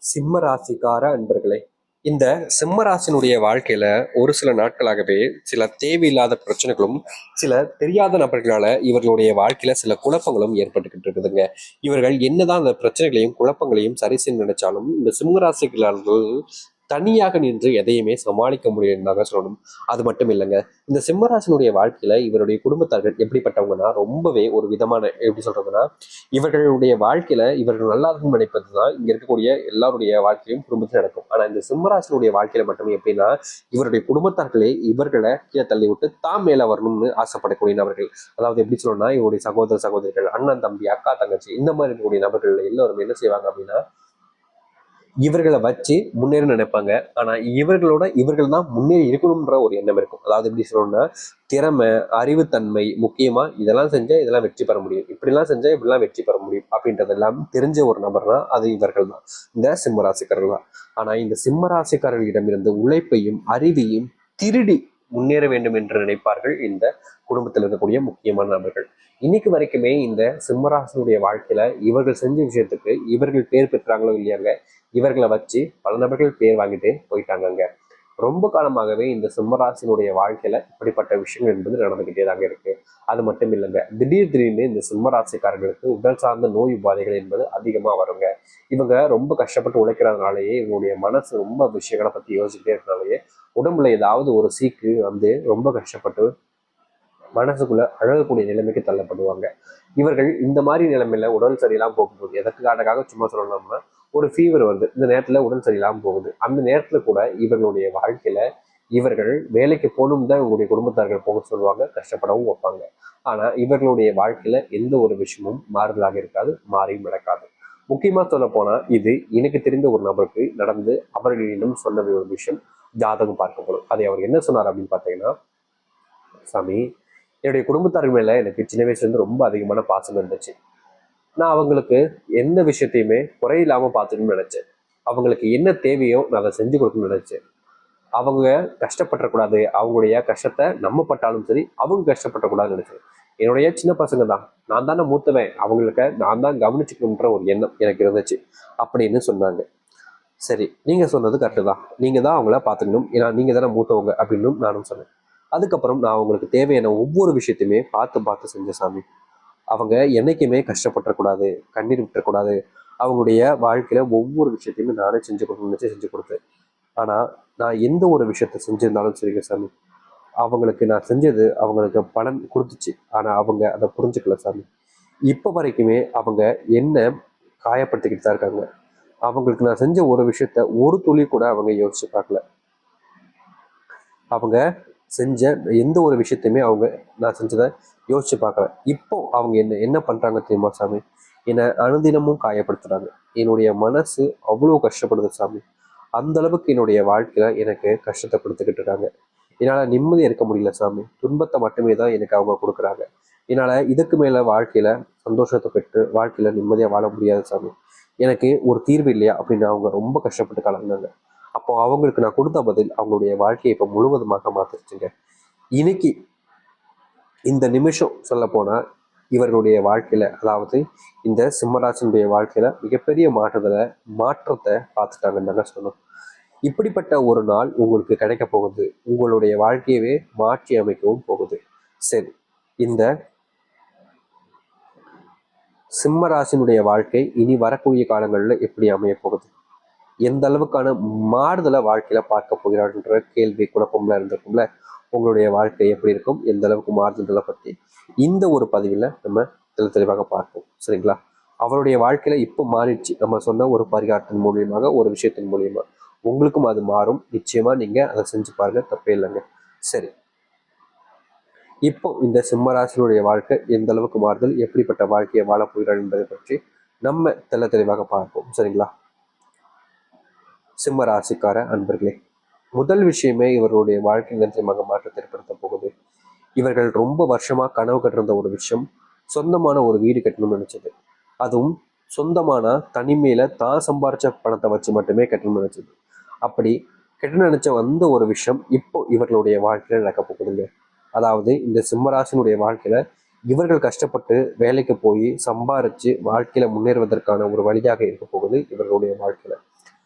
சிம்ம ராசிக்கார அன்பர்களே, இந்த சிம்ம ராசினுடைய வாழ்க்கையில ஒரு சில நாட்களாகவே சில தேவையில்லாத பிரச்சனைகளும், சில தெரியாத நபர்களால இவர்களுடைய வாழ்க்கையில சில குழப்பங்களும் ஏற்பட்டுக்கிட்டு இருக்குதுங்க. இவர்கள் என்னதான் அந்த பிரச்சனைகளையும் குழப்பங்களையும் சரி செய்ய நினைச்சாலும் இந்த சிம்ம ராசிக்காரர்கள் தனியாக நின்று எதையுமே சமாளிக்க முடியும்னாங்க சொல்லணும். அது மட்டும் இல்லைங்க, இந்த சிம்மராசனுடைய வாழ்க்கையில இவருடைய குடும்பத்தார்கள் எப்படிப்பட்டவங்கன்னா ரொம்பவே ஒரு விதமான எப்படி சொல்றதுன்னா, இவர்களுடைய வாழ்க்கையில இவர்கள் நல்லா இருக்கும்னு நினைப்பது தான் இங்க இருக்கக்கூடிய எல்லாருடைய வாழ்க்கையும் குடும்பத்தில் நடக்கும். ஆனா இந்த சிம்மராசனுடைய வாழ்க்கையில மட்டுமே எப்படின்னா, இவருடைய குடும்பத்தார்களே இவர்களை கீழே தள்ளி விட்டு தாம் மேல வரணும்னு ஆசைப்படக்கூடிய நபர்கள். அதாவது எப்படி சொல்லணும்னா, இவருடைய சகோதர சகோதரிகள், அண்ணன் தம்பி, அக்கா தங்கச்சி, இந்த மாதிரி இருக்கக்கூடிய நபர்கள் எல்லாரும் என்ன செய்வாங்க அப்படின்னா, இவர்களை வச்சு முன்னேற நினைப்பாங்க. ஆனா இவர்கள் தான் முன்னேறி இருக்கணும்ன்ற ஒரு எண்ணம் இருக்கும். அதாவது எப்படி சொல்லணும்னா, திறமை, அறிவுத்தன்மை, முக்கியமா இதெல்லாம் செஞ்சா இதெல்லாம் வெற்றி பெற முடியும், இப்படிலாம் செஞ்சா இப்படிலாம் வெற்றி பெற முடியும் அப்படின்றதெல்லாம் தெரிஞ்ச ஒரு நபர் தான் அது இவர்கள் தான், இந்த சிம்மராசிக்காரர்கள் தான். ஆனா இந்த சிம்மராசிக்காரர்களிடமிருந்து உழைப்பையும் அறிவையும் திருடி முன்னேற வேண்டும் என்று நினைப்பார்கள் இந்த குடும்பத்தில் இருக்கக்கூடிய முக்கியமான நபர்கள். இன்னைக்கு வரைக்குமே இந்த சிம்மராசனுடைய வாழ்க்கையில இவர்கள் செஞ்ச விஷயத்துக்கு இவர்கள் பேர் பெற்றாங்களோ இல்லையாங்க, இவர்களை வச்சு பல நபர்கள் பேர் வாங்கிட்டு போயிட்டாங்கங்க. ரொம்ப காலமாகவே இந்த சிம்மராசினுடைய வாழ்க்கையில இப்படிப்பட்ட விஷயங்கள் என்பது நடந்துகிட்டே தாங்க இருக்கு. அது மட்டும் இல்லைங்க, திடீர்னு இந்த சிம்மராசிக்காரர்களுக்கு உடல் சார்ந்த நோய் உபாதைகள் என்பது அதிகமா வருங்க. இவங்க ரொம்ப கஷ்டப்பட்டு உழைக்கிறதுனாலயே, இவங்களுடைய மனசு ரொம்ப விஷயங்களை பத்தி யோசிச்சுட்டே இருக்கிறதுனாலயே உடம்புல ஏதாவது ஒரு சீக்கு வந்து ரொம்ப கஷ்டப்பட்டு மனசுக்குள்ள அழகக்கூடிய நிலைமைக்கு தள்ளப்படுவாங்க. இவர்கள் இந்த மாதிரி நிலைமையில உடல் சரியில்லாம போகும்போது, எதற்காக சும்மா சொல்லணும்னா, ஒரு ஃபீவர் வருது, இந்த நேரத்துல உடல் சரியில்லாம போகுது, அந்த நேரத்துல கூட இவர்களுடைய வாழ்க்கையில இவர்கள் வேலைக்கு போகணும் தான் இவங்களுடைய குடும்பத்தார்கள் போக சொல்லுவாங்க, கஷ்டப்படவும் வைப்பாங்க. ஆனா இவர்களுடைய வாழ்க்கையில எந்த ஒரு விஷயமும் மாறுதலாக இருக்காது, மாறியும் நடக்காது. முக்கியமா சொல்ல போனா, இது எனக்கு தெரிந்த ஒரு நபருக்கு நடந்து அவர்களிடம் சொன்ன ஒரு விஷயம். ஜாதகம் பார்க்கப்படும். அதை அவர் என்ன சொன்னார் அப்படின்னு பார்த்தீங்கன்னா, சாமி, என்னுடைய குடும்பத்தார்கள் மேல எனக்கு சின்ன வயசுல இருந்து ரொம்ப அதிகமான பாசம் இருந்துச்சு. நான் அவங்களுக்கு எந்த விஷயத்தையுமே குறையில்லாம பார்த்துக்கணும்னு நினைச்சேன். அவங்களுக்கு என்ன தேவையோ நான் அதை செஞ்சு கொடுக்கணும்னு நினைச்சேன். அவங்க கஷ்டப்படக்கூடாது, அவங்களுடைய கஷ்டத்தை நம்ம பட்டாலும் சரி, அவங்க கஷ்டப்படக்கூடாதுன்னு நினைச்சேன். என்னுடைய சின்ன பசங்க தான், நான் தானே மூத்தவன், அவங்களுக்கு நான் தான் கவனிச்சுக்கணுன்ற ஒரு எண்ணம் எனக்கு இருந்துச்சு அப்படின்னு சொன்னாங்க. சரி, நீங்க சொன்னது கரெக்டு தான், நீங்க தான் அவங்கள பார்த்துக்கணும், ஏன்னா நீங்க தானே மூத்தவங்க அப்படின்னு நானும் சொன்னேன். அதுக்கப்புறம் நான் அவங்களுக்கு தேவையான ஒவ்வொரு விஷயத்தையுமே பார்த்து பார்த்து செஞ்ச சாமி. அவங்க என்னைக்குமே கஷ்டப்பட்டுறக்கூடாது, கண்ணீர் விட்டுறக்கூடாது, அவங்களுடைய வாழ்க்கையில ஒவ்வொரு விஷயத்தையுமே நானே செஞ்சு கொடுக்கணும்னு செஞ்சு கொடுத்தேன். ஆனா நான் எந்த ஒரு விஷயத்த செஞ்சிருந்தாலும் சரிங்க சாமி, அவங்களுக்கு நான் செஞ்சது அவங்களுக்கு பலன் கொடுத்துச்சு. ஆனா அவங்க அதை புரிஞ்சுக்கல சாமி. இப்ப வரைக்குமே அவங்க என்ன காயப்படுத்திக்கிட்டு தான் இருக்காங்க. அவங்களுக்கு நான் செஞ்ச ஒரு விஷயத்த ஒரு துளி கூட அவங்க யோசிச்சு பார்க்கல. அவங்க செஞ்ச எந்த ஒரு விஷயத்தையுமே அவங்க நான் செஞ்சதை யோசிச்சு பார்க்கல. இப்போ அவங்க என்ன என்ன பண்றாங்க தெரியுமா சாமி? என்னை அனுதினமும் காயப்படுத்துறாங்க. என்னுடைய மனசு அவ்வளோ கஷ்டப்படுது சாமி. அந்த அளவுக்கு என்னுடைய வாழ்க்கையில எனக்கு கஷ்டத்தை கொடுத்துக்கிட்டு இருக்காங்க. என்னால நிம்மதியா இருக்க முடியல சாமி. துன்பத்தை மட்டுமே தான் எனக்கு அவங்க கொடுக்குறாங்க. என்னால இதுக்கு மேல வாழ்க்கையில சந்தோஷத்தை பெற்று வாழ்க்கையில நிம்மதியா வாழ முடியாது சாமி. எனக்கு ஒரு தீர்வு இல்லையா அப்படின்னு அவங்க ரொம்ப கஷ்டப்பட்டு கலந்தாங்க. அப்போ அவங்களுக்கு நான் கொடுத்த பதில் அவங்களுடைய வாழ்க்கையை இப்போ முழுவதுமாக மாத்திருச்சுங்க. இன்னைக்கு இந்த நிமிஷம் சொல்ல போனா, இவர்களுடைய வாழ்க்கையில, அதாவது இந்த சிம்மராசனுடைய வாழ்க்கையில மிகப்பெரிய மாற்றத்தை பார்த்துட்டாங்கன்னு தாங்க சொல்லணும். இப்படிப்பட்ட ஒரு நாள் உங்களுக்கு கிடைக்க போகுது. உங்களுடைய வாழ்க்கையவே மாற்றி அமைக்கவும் போகுது. சரி, இந்த சிம்மராசினுடைய வாழ்க்கை இனி வரக்கூடிய காலங்களில் எப்படி அமைய போகுது, எந்த அளவுக்கான மாறுதலை வாழ்க்கையில பார்க்க போகிறார்ன்ற கேள்வி குழப்பம்லாம் இருந்திருக்கும்ல. உங்களுடைய வாழ்க்கை எப்படி இருக்கும், எந்த அளவுக்கு மாறுதல்களை பற்றி இந்த ஒரு பதிவில் நம்ம தெளிவாக பார்ப்போம். சரிங்களா? அவருடைய வாழ்க்கையில இப்போ மாறிடுச்சு. நம்ம சொன்ன ஒரு பரிகாரத்தின் மூலியமாக, ஒரு விஷயத்தின் மூலியமா உங்களுக்கும் அது மாறும். நிச்சயமா நீங்க அதை செஞ்சு பாருங்க, தப்பே இல்லைங்க. சரி, இப்போ இந்த சிம்மராசினுடைய வாழ்க்கை எந்த அளவுக்கு மாறுதல், எப்படிப்பட்ட வாழ்க்கையை வாழப் போகிறார் என்பதை பற்றி நம்ம தெளிவாக பார்ப்போம். சரிங்களா? சிம்ம ராசிக்கார அன்பர்களே, முதல் விஷயமே இவர்களுடைய வாழ்க்கை நிச்சயமாக மாற்றத்தை ஏற்படுத்த போகுது. இவர்கள் ரொம்ப வருஷமா கனவு கட்டிருந்த ஒரு விஷயம், சொந்தமான ஒரு வீடு கட்டணும்னு நினைச்சது. அதுவும் சொந்தமான தனிமையில தான் சம்பாரிச்ச பணத்தை வச்சு மட்டுமே கட்டணும்னு நினைச்சது. அப்படி கெட்ட நினைச்ச வந்த ஒரு விஷயம் இப்போ இவர்களுடைய வாழ்க்கையில நடக்க போகுதுங்க. அதாவது இந்த சிம்மராசினுடைய வாழ்க்கையில இவர்கள் கஷ்டப்பட்டு வேலைக்கு போய் சம்பாரிச்சு வாழ்க்கையில முன்னேறுவதற்கான ஒரு வழியாக இருக்க போகுது இவர்களுடைய வாழ்க்கையில.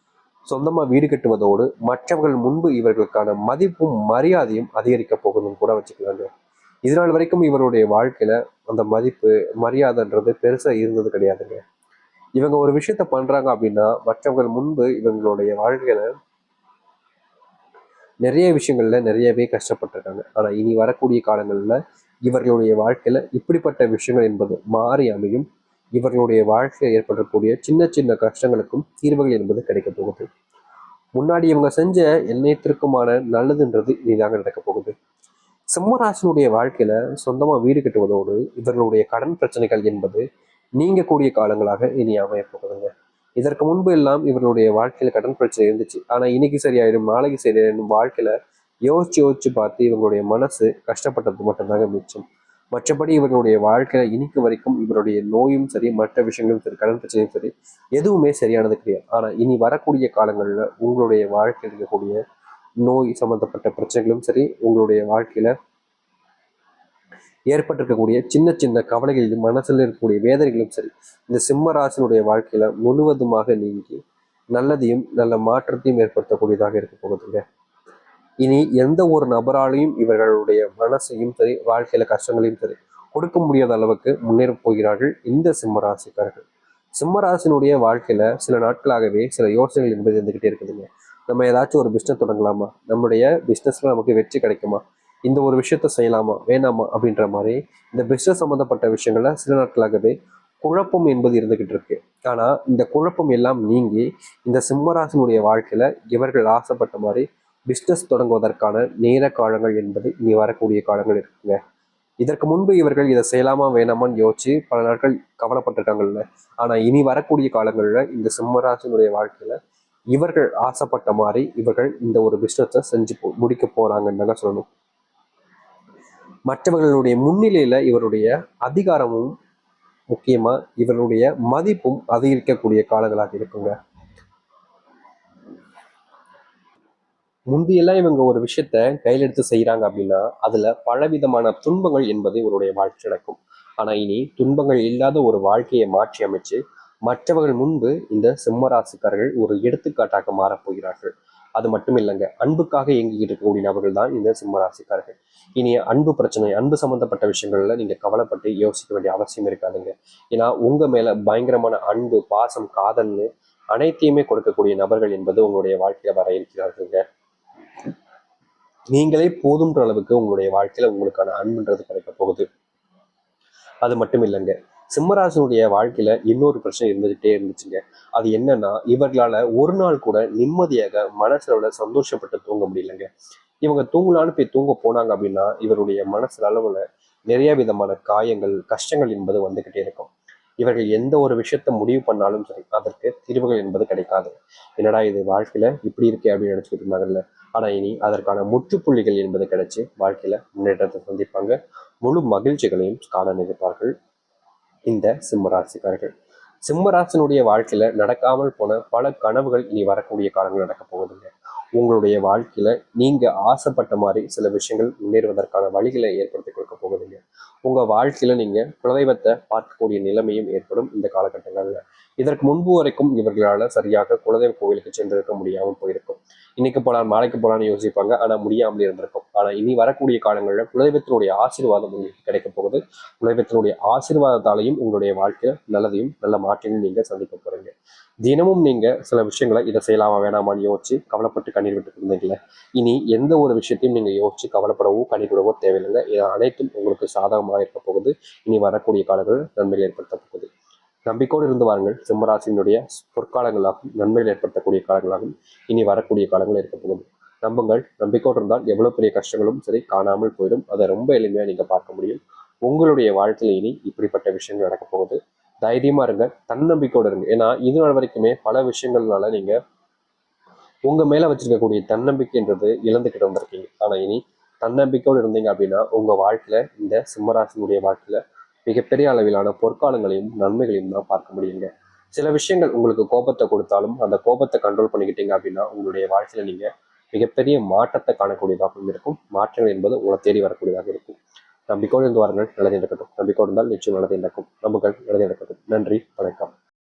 சொந்தமா வீடு கட்டுவதோடு மற்றவர்கள் முன்பு இவர்களுக்கான மதிப்பும் மரியாதையும் அதிகரிக்க போகுதுன்னு கூட வச்சுக்கலாங்க. இதனால் வரைக்கும் இவருடைய வாழ்க்கையில அந்த மதிப்பு மரியாதைன்றது பெருசா இருந்தது கிடையாதுங்க. இவங்க ஒரு விஷயத்த பண்றாங்க அப்படின்னா மற்றவர்கள் முன்பு இவங்களுடைய வாழ்க்கையில நிறைய விஷயங்கள்ல நிறையவே கஷ்டப்பட்டிருக்காங்க. ஆனா இனி வரக்கூடிய காலங்கள்ல இவர்களுடைய வாழ்க்கையில இப்படிப்பட்ட விஷயங்கள் என்பது மாறி அமையும். இவர்களுடைய வாழ்க்கையில் ஏற்படக்கூடிய சின்ன சின்ன கஷ்டங்களுக்கும் தீர்வுகள் என்பது கிடைக்க போகுது. முன்னாடி இவங்க செஞ்ச எண்ணத்திற்குமான நல்லதுன்றது இனிதாக நடக்க போகுது. சிம்மராசினுடைய வாழ்க்கையில சொந்தமா வீடு கட்டுவதோடு இவர்களுடைய கடன் பிரச்சனைகள் என்பது நீங்கக்கூடிய காலங்களாக இனி அமைய போகுதுங்க. இதற்கு முன்பு எல்லாம் இவர்களுடைய வாழ்க்கையில கடன் பிரச்சனை இருந்துச்சு. ஆனா இன்னைக்கு சரியாயிடும், நாளைக்கு சரியாயிடும், வாழ்க்கையில யோசிச்சு யோசிச்சு பார்த்து இவங்களுடைய மனசு கஷ்டப்பட்டது மட்டும்தாங்க மிச்சம். மற்றபடி இவர்களுடைய வாழ்க்கையில இன்னைக்கு வரைக்கும் இவருடைய நோயும் சரி, மற்ற விஷயங்களும் சரி, கடன் பிரச்சனையும் சரி, எதுவுமே சரியானது கிடையாது. ஆனா இனி வரக்கூடிய காலங்கள்ல உங்களுடைய வாழ்க்கையில் இருக்கக்கூடிய நோய் சம்பந்தப்பட்ட பிரச்சனைகளும் சரி, உங்களுடைய வாழ்க்கையில ஏற்பட்டிருக்கக்கூடிய சின்ன சின்ன கவலைகளிலும் மனசுல இருக்கக்கூடிய வேதனைகளும் சரி, இந்த சிம்ம ராசினுடைய வாழ்க்கையில முழுவதுமாக நீங்கி நல்லதையும் நல்ல மாற்றத்தையும் ஏற்படுத்தக்கூடியதாக இருக்க போகுதுங்க. இனி எந்த ஒரு நபராலையும் இவர்களுடைய மனசையும் சரி, வாழ்க்கையில கஷ்டங்களையும் சரி கொடுக்க முடியாத அளவுக்கு முன்னேற போகிறார்கள் இந்த சிம்மராசிக்காரர்கள். சிம்மராசினுடைய வாழ்க்கையில சில நாட்களாகவே சில யோசனைகள் என்பது இருந்துகிட்டே இருக்குதுங்க. நம்ம ஏதாச்சும் ஒரு பிஸ்னஸ் தொடங்கலாமா, நம்முடைய பிஸ்னஸ்ல நமக்கு வெற்றி கிடைக்குமா, இந்த ஒரு விஷயத்த செய்யலாமா வேணாமா அப்படின்ற மாதிரி இந்த பிஸ்னஸ் சம்பந்தப்பட்ட விஷயங்கள்ல சில நாட்களாகவே குழப்பம் என்பது இருந்துகிட்டு இருக்கு. ஆனா இந்த குழப்பம் எல்லாம் நீங்கி இந்த சிம்மராசினுடைய வாழ்க்கையில இவர்கள் ஆசைப்பட்ட மாதிரி பிஸ்னஸ் தொடங்குவதற்கான நேர காலங்கள் என்பது இனி வரக்கூடிய காலங்கள் இருக்குங்க. இதற்கு முன்பு இவர்கள் இதை செய்யலாமா வேணாமான்னு யோசிச்சு பல நாட்கள் கவலைப்பட்டிருக்காங்கல்ல. ஆனா இனி வரக்கூடிய காலங்கள்ல இந்த சிம்மராசினுடைய வாழ்க்கையில இவர்கள் ஆசைப்பட்ட மாதிரி இவர்கள் இந்த ஒரு பிஸ்னஸை செஞ்சு முடிக்க போறாங்கன்னு தாங்க சொல்லணும். மற்றவர்களுடைய முன்னிலையில இவருடைய அதிகாரமும் முக்கியமா இவருடைய மதிப்பும் அதிகரிக்கக்கூடிய காலங்களாக இருக்குங்க. முந்தியெல்லாம் இவங்க ஒரு விஷயத்த கையில் எடுத்து செய்யறாங்க அப்படின்னா அதுல பலவிதமான துன்பங்கள் என்பது இவருடைய வாழ்க்கை நடக்கும். ஆனா இனி துன்பங்கள் இல்லாத ஒரு வாழ்க்கையை மாற்றி அமைச்சு மற்றவர்கள் முன்பு இந்த சிம்மராசிக்காரர்கள் ஒரு எடுத்துக்காட்டாக மாறப்போகிறார்கள். அது மட்டும் இல்லைங்க, அன்புக்காக இயங்கிக்கிட்டு இருக்கக்கூடிய நபர்கள் தான் இந்த சிம்மராசிக்காரர்கள். இனி அன்பு பிரச்சனை, அன்பு சம்பந்தப்பட்ட விஷயங்கள்ல நீங்க கவலைப்பட்டு யோசிக்க வேண்டிய அவசியம் இருக்காதுங்க. ஏன்னா உங்க மேல பயங்கரமான அன்பு, பாசம், காதல்னு அனைத்தையுமே கொடுக்கக்கூடிய நபர்கள் என்பது உங்களுடைய வாழ்க்கையில வர இருக்கிறார்கள். நீங்களே போதுன்ற அளவுக்கு உங்களுடைய வாழ்க்கையில உங்களுக்கான அன்புன்றது கிடைக்க போகுது. அது மட்டும் இல்லைங்க, சிம்மராசனுடைய வாழ்க்கையில இன்னொரு பிரச்சனை இருந்துகிட்டே இருந்துச்சுங்க. அது என்னன்னா இவர்களால ஒரு நாள் கூட நிம்மதியாக மனசுல சந்தோஷப்பட்டு தூங்க முடியலங்க. இவங்க தூங்கலான்னு போய் தூங்க போனாங்க அப்படின்னா இவருடைய மனசு அளவுல நிறைய விதமான காயங்கள், கஷ்டங்கள் என்பது வந்துகிட்டே இருக்கும். இவர்கள் எந்த ஒரு விஷயத்த முடிவு பண்ணாலும் சரி அதற்கு தீர்வுகள் என்பது கிடைக்காது. என்னடா இது வாழ்க்கையில இப்படி இருக்கே அப்படின்னு நினைச்சுக்கிட்டு இருந்தாங்கல்ல. ஆனா இனி அதற்கான முற்றுப்புள்ளிகள் என்பது கிடைச்சு வாழ்க்கையில முன்னேற்றத்தை சந்திப்பாங்க. முழு மகிழ்ச்சிகளையும் காண நினைப்பார்கள் இந்த சிம்மராசிக்காரர்கள். சிம்மராசினுடைய வாழ்க்கையில நடக்காமல் போன பல கனவுகள் இனி வரக்கூடிய காலங்கள் நடக்க போகுதுங்க. உங்களுடைய வாழ்க்கையில நீங்க ஆசைப்பட்ட மாதிரி சில விஷயங்கள் முன்னேறுவதற்கான வழிகளை ஏற்படுத்தி கொடுக்க போகுதுங்க. உங்க வாழ்க்கையில நீங்க குலதெய்வத்தை பார்க்கக்கூடிய நிலைமையும் ஏற்படும் இந்த காலகட்டங்கள்ல. இதற்கு முன்பு வரைக்கும் இவர்களால சரியாக குலதெய்வ கோவிலுக்கு சென்றிருக்க முடியாமல் போயிருக்கும். இன்னைக்கு போலாம் நாளைக்கு போலான்னு யோசிப்பாங்க, ஆனா முடியாமல் இருந்திருக்கும். ஆனா இனி வரக்கூடிய காலங்களில் குலதெய்வத்தினுடைய ஆசீர்வாதம் உங்களுக்கு கிடைக்க போகுது. குலதெய்வத்தினுடைய ஆசீர்வாதத்தாலையும் உங்களுடைய வாழ்க்கையில நல்லதையும் நல்ல மாற்றங்களையும் நீங்க சந்திக்க போறீங்க. தினமும் நீங்க சில விஷயங்களை இதை செய்யலாமா வேணாமான்னு யோசிச்சு கவலைப்பட்டு கண்ணீர் விட்டு இருந்தீங்களே, இனி எந்த ஒரு விஷயத்தையும் நீங்க யோசிச்சு கவலைப்படவோ கண்ணீர் விடவோ தேவையில்லைங்க. இது அனைத்தும் உங்களுக்கு சாதகமாக இருக்க போகுது. இனி வரக்கூடிய காலங்கள் நன்மைகள் ஏற்படுத்த போகுது. நம்பிக்கையோடு இருந்து வாருங்கள். சிம்மராசினுடைய பொற்காலங்களாகவும் நன்மைகள் ஏற்படுத்தக்கூடிய காலங்களாகவும் இனி வரக்கூடிய காலங்கள் இருக்க போகுது. நம்புங்கள். நம்பிக்கையோடு இருந்தால் எவ்வளவு பெரிய கஷ்டங்களும் சரி காணாமல் போயிடும். அதை ரொம்ப எளிமையா நீங்க பார்க்க முடியும். உங்களுடைய வாழ்க்கையில இனி இப்படிப்பட்ட விஷயங்கள் நடக்க போகுது. தைரியமா இருங்க, தன்னம்பிக்கையோடு இருங்க. ஏன்னா இது நாள் வரைக்குமே பல விஷயங்கள்னால நீங்க உங்க மேல வச்சிருக்கக்கூடிய தன்னம்பிக்கைன்றது இழந்துகிட்டு வந்திருக்கீங்க. ஆனா இனி தன்னம்பிக்கையோடு இருந்தீங்க அப்படின்னா உங்க வாழ்க்கையில இந்த சிம்மராசினுடைய வாழ்க்கையில மிகப்பெரிய அளவிலான பொற்காலங்களையும் நன்மைகளையும் தான் பார்க்க முடியுங்க. சில விஷயங்கள் உங்களுக்கு கோபத்தை கொடுத்தாலும் அந்த கோபத்தை கண்ட்ரோல் பண்ணிக்கிட்டீங்க அப்படின்னா உங்களுடைய வாழ்க்கையில நீங்க மிகப்பெரிய மாற்றத்தை காணக்கூடியதாகவும் இருக்கும். மாற்றங்கள் என்பது உங்களை தேடி வரக்கூடியதாக இருக்கும். நம்பிக்கையோடு இருந்து வாருங்கள். நல்லது நடக்கட்டும். நம்பிக்கையோடு இருந்தால் நிச்சயம் நல்லது நடக்கும். நம்புங்கள். நல்லது நடக்கட்டும். நன்றி, வணக்கம்.